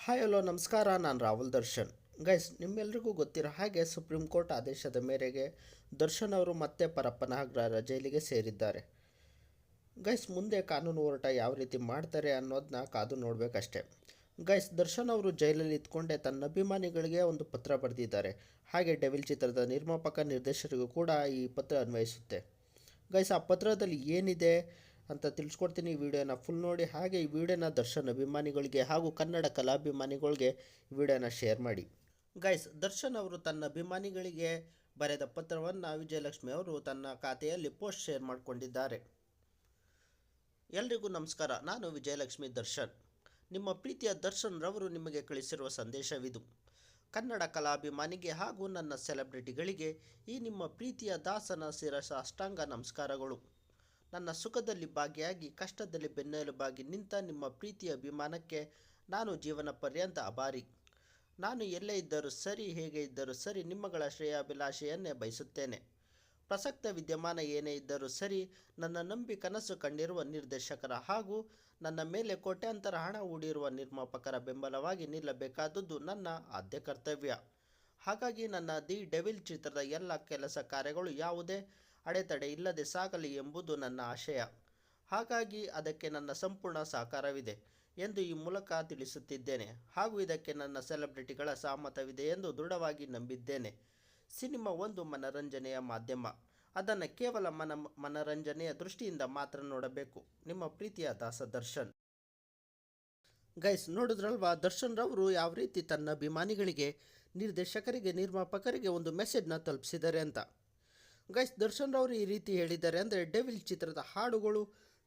Hi hello ನಮಸ್ಕಾರ. ನಾನು Rahul Darshan. Guys, ನಿಮ್ಮೆಲ್ರಿಗೂ ಗೊತ್ತಿರೋ ಹಾಗೆ ಸುಪ್ರೀಂ ಕೋರ್ಟ್ ಆದೇಶದ ಮೇರೆಗೆ ದರ್ಶನ್ ಅವರು ಮತ್ತೆ ಪರಪ್ಪನಹಳ್ಳಿ ಜೈಲಿಗೆ ಸೇರಿದ್ದಾರೆ. ಗೈಸ್, ಮುಂದೆ ಕಾನೂನು ಹೋರಾಟ ಯಾವ ರೀತಿ ಮಾಡ್ತಾರೆ ಅನ್ನೋದನ್ನ ಕಾದು ನೋಡಬೇಕಷ್ಟೆ. ಗೈಸ್, ದರ್ಶನ್ ಅವರು ಜೈಲಲ್ಲಿ ಇದ್ಕೊಂಡೆ ತನ್ನ ಅಭಿಮಾನಿಗಳಿಗೆ ಒಂದು ಪತ್ರ ಬರೆದಿದ್ದಾರೆ. ಹಾಗೆ ಡೆವಿಲ್ ಚಿತ್ರದ ನಿರ್ಮಾಪಕ ನಿರ್ದೇಶಕರಿಗೂ ಕೂಡ ಈ ಪತ್ರ ಅನ್ವಯಿಸುತ್ತೆ. ಗೈಸ್, ಆ ಪತ್ರದಲ್ಲಿ ಏನಿದೆ ಅಂತ ತಿಳಿಸ್ಕೊಡ್ತೀನಿ. ಈ ವಿಡಿಯೋನ ಫುಲ್ ನೋಡಿ. ಹಾಗೆ ಈ ವಿಡಿಯೋನ ದರ್ಶನ್ ಅಭಿಮಾನಿಗಳಿಗೆ ಹಾಗೂ ಕನ್ನಡ ಕಲಾಭಿಮಾನಿಗಳಿಗೆ ವಿಡಿಯೋನ ಶೇರ್ ಮಾಡಿ. ಗೈಸ್, ದರ್ಶನ್ ಅವರು ತನ್ನ ಅಭಿಮಾನಿಗಳಿಗೆ ಬರೆದ ಪತ್ರವನ್ನು ವಿಜಯಲಕ್ಷ್ಮಿ ಅವರು ತನ್ನ ಖಾತೆಯಲ್ಲಿ ಪೋಸ್ಟ್ ಶೇರ್ ಮಾಡಿಕೊಂಡಿದ್ದಾರೆ. ಎಲ್ರಿಗೂ ನಮಸ್ಕಾರ. ನಾನು ವಿಜಯಲಕ್ಷ್ಮಿ ದರ್ಶನ್. ನಿಮ್ಮ ಪ್ರೀತಿಯ ದರ್ಶನ್ ರವರು ನಿಮಗೆ ಕಳಿಸಿರುವ ಸಂದೇಶವಿದು. ಕನ್ನಡ ಕಲಾಭಿಮಾನಿಗೆ ಹಾಗೂ ನನ್ನ ಸೆಲೆಬ್ರಿಟಿಗಳಿಗೆ ಈ ನಿಮ್ಮ ಪ್ರೀತಿಯ ದಾಸನ ಶಿರಸ ಅಷ್ಟಾಂಗ ನಮಸ್ಕಾರಗಳು. ನನ್ನ ಸುಖದಲ್ಲಿ ಭಾಗಿಯಾಗಿ ಕಷ್ಟದಲ್ಲಿ ಬೆನ್ನೆಲುಬಾಗಿ ನಿಂತ ನಿಮ್ಮ ಪ್ರೀತಿಯ ಅಭಿಮಾನಕ್ಕೆ ನಾನು ಜೀವನ ಪರ್ಯಂತ ಆಭಾರಿ. ನಾನು ಎಲ್ಲೇ ಇದ್ದರೂ ಸರಿ, ಹೇಗೆ ಇದ್ದರೂ ಸರಿ, ನಿಮ್ಮಗಳ ಶ್ರೇಯಾಭಿಲಾಷೆಯನ್ನೇ ಬಯಸುತ್ತೇನೆ. ಪ್ರಸಕ್ತ ವಿದ್ಯಮಾನ ಏನೇ ಇದ್ದರೂ ಸರಿ, ನನ್ನ ನಂಬಿ ಕನಸು ಕಂಡಿರುವ ನಿರ್ದೇಶಕರ ಹಾಗೂ ನನ್ನ ಮೇಲೆ ಕೋಟ್ಯಾಂತರ ಹಣ ಹೂಡಿರುವ ನಿರ್ಮಾಪಕರ ಬೆಂಬಲವಾಗಿ ನಿಲ್ಲಬೇಕಾದದ್ದು ನನ್ನ ಆದ್ಯ ಕರ್ತವ್ಯ. ಹಾಗಾಗಿ ನನ್ನ ದಿ ಡೆವಿಲ್ ಚಿತ್ರದ ಎಲ್ಲ ಕೆಲಸ ಕಾರ್ಯಗಳು ಯಾವುದೇ ಅಡೆತಡೆ ಇಲ್ಲದೆ ಸಾಗಲಿ ಎಂಬುದು ನನ್ನ ಆಶಯ. ಹಾಗಾಗಿ ಅದಕ್ಕೆ ನನ್ನ ಸಂಪೂರ್ಣ ಸಹಕಾರವಿದೆ ಎಂದು ಈ ಮೂಲಕ ತಿಳಿಸುತ್ತಿದ್ದೇನೆ. ಹಾಗೂ ಇದಕ್ಕೆ ನನ್ನ ಸೆಲೆಬ್ರಿಟಿಗಳ ಸಹಮತವಿದೆ ಎಂದು ದೃಢವಾಗಿ ನಂಬಿದ್ದೇನೆ. ಸಿನಿಮಾ ಒಂದು ಮನರಂಜನೆಯ ಮಾಧ್ಯಮ. ಅದನ್ನು ಕೇವಲ ಮನರಂಜನೆಯ ದೃಷ್ಟಿಯಿಂದ ಮಾತ್ರ ನೋಡಬೇಕು. ನಿಮ್ಮ ಪ್ರೀತಿಯ ದಾಸ ದರ್ಶನ್. ಗೈಸ್, ನೋಡಿದ್ರಲ್ವಾ ದರ್ಶನ್ ರವರು ಯಾವ ರೀತಿ ತನ್ನ ಅಭಿಮಾನಿಗಳಿಗೆ, ನಿರ್ದೇಶಕರಿಗೆ, ನಿರ್ಮಾಪಕರಿಗೆ ಒಂದು ಮೆಸೇಜ್ನ ತಲುಪಿಸಿದ್ದಾರೆ ಅಂತ. ಗೈಸ್, ದರ್ಶನ್ ರವರು ಈ ರೀತಿ ಹೇಳಿದ್ದಾರೆ ಅಂದರೆ ಡೆವಿಲ್ ಚಿತ್ರದ ಹಾಡುಗಳು,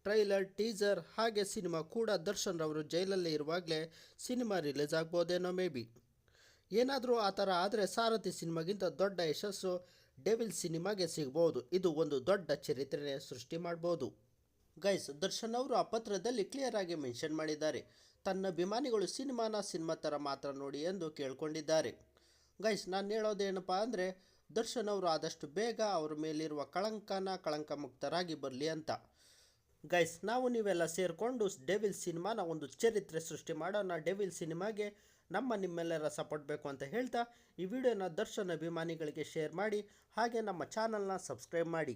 ಟ್ರೈಲರ್, ಟೀಸರ್ ಹಾಗೆ ಸಿನಿಮಾ ಕೂಡ ದರ್ಶನ್ ರವರು ಜೈಲಲ್ಲೇ ಇರುವಾಗಲೇ ಸಿನಿಮಾ ರಿಲೀಸ್ ಆಗ್ಬೋದೇನೋ ಮೇ ಬಿ. ಏನಾದರೂ ಆ ಥರ ಆದರೆ ಸಾರಥಿ ಸಿನಿಮಾಗಿಂತ ದೊಡ್ಡ ಯಶಸ್ಸು ಡೆವಿಲ್ ಸಿನಿಮಾಗೆ ಸಿಗ್ಬೋದು. ಇದು ಒಂದು ದೊಡ್ಡ ಚರಿತ್ರೆನೇ ಸೃಷ್ಟಿ ಮಾಡ್ಬೋದು. ಗೈಸ್, ದರ್ಶನ್ ಅವರು ಆ ಪತ್ರದಲ್ಲಿ ಕ್ಲಿಯರ್ ಆಗಿ ಮೆನ್ಷನ್ ಮಾಡಿದ್ದಾರೆ. ತನ್ನ ಅಭಿಮಾನಿಗಳು ಸಿನಿಮಾ ಥರ ಮಾತ್ರ ನೋಡಿ ಎಂದು ಕೇಳ್ಕೊಂಡಿದ್ದಾರೆ. ಗೈಸ್, ನಾನು ಹೇಳೋದೇನಪ್ಪ ಅಂದರೆ ದರ್ಶನ್ ಅವರು ಆದಷ್ಟು ಬೇಗ ಅವ್ರ ಮೇಲಿರುವ ಕಳಂಕ ಮುಕ್ತರಾಗಿ ಬರಲಿ ಅಂತ. ಗೈಸ್, ನಾವು ನೀವೆಲ್ಲ ಸೇರಿಕೊಂಡು ಡೆವಿಲ್ ಸಿನಿಮಾನ ಒಂದು ಚರಿತ್ರೆ ಸೃಷ್ಟಿ ಮಾಡೋಣ. ಡೆವಿಲ್ ಸಿನಿಮಾಗೆ ನಿಮ್ಮೆಲ್ಲರ ಸಪೋರ್ಟ್ ಬೇಕು ಅಂತ ಹೇಳ್ತಾ ಈ ವಿಡಿಯೋನ ದರ್ಶನ್ ಅಭಿಮಾನಿಗಳಿಗೆ ಶೇರ್ ಮಾಡಿ. ಹಾಗೆ ನಮ್ಮ ಚಾನಲ್ನ ಸಬ್ಸ್ಕ್ರೈಬ್ ಮಾಡಿ.